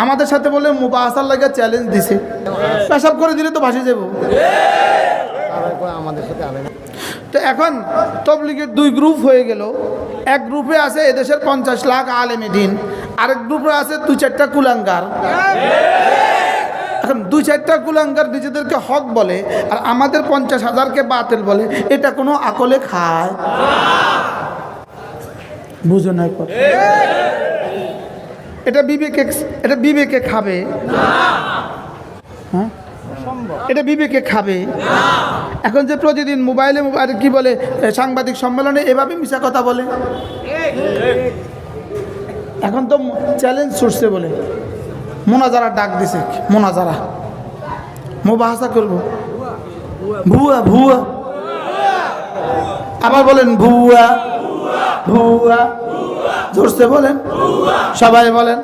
আমাদের সাথে বলে মুবাহাসার লাগে চ্যালেঞ্জ দিছে, পেশাব করে দিলে তো ভাসে যাব। আমাদের সাথে আলেন তো এখন তবলিগের দুই গ্রুপ হয়ে গেল। এক গ্রুপে আছে এদেশের 50 লাখ আলেমে দিন, আরেক গ্রুপে আছে 2-4টা কুলাঙ্গার। এখন 2-4টা কুলাঙ্গার নিজেদেরকে হক বলে আর আমাদের 50,000কে বাতিল বলে, এটা কোনো আকলে খায়? বুঝো না? এটা বিবেকে খাবে? হ্যাঁ, এটা বিবেকে খাবে? এখন যে প্রতিদিন মোবাইলে কি বলে সাংবাদিক সম্মেলনে এভাবে মিশা কথা বলে, এখন তো চ্যালেঞ্জ ছুটছে বলে মোনাজারা ডাক দিছে, মোনাজারা মুবাহাসা করব। ভুয়া ভুয়া, আবার বলেন ভুয়া ভুয়া, জোরসে বলেন, সবাই বলেন।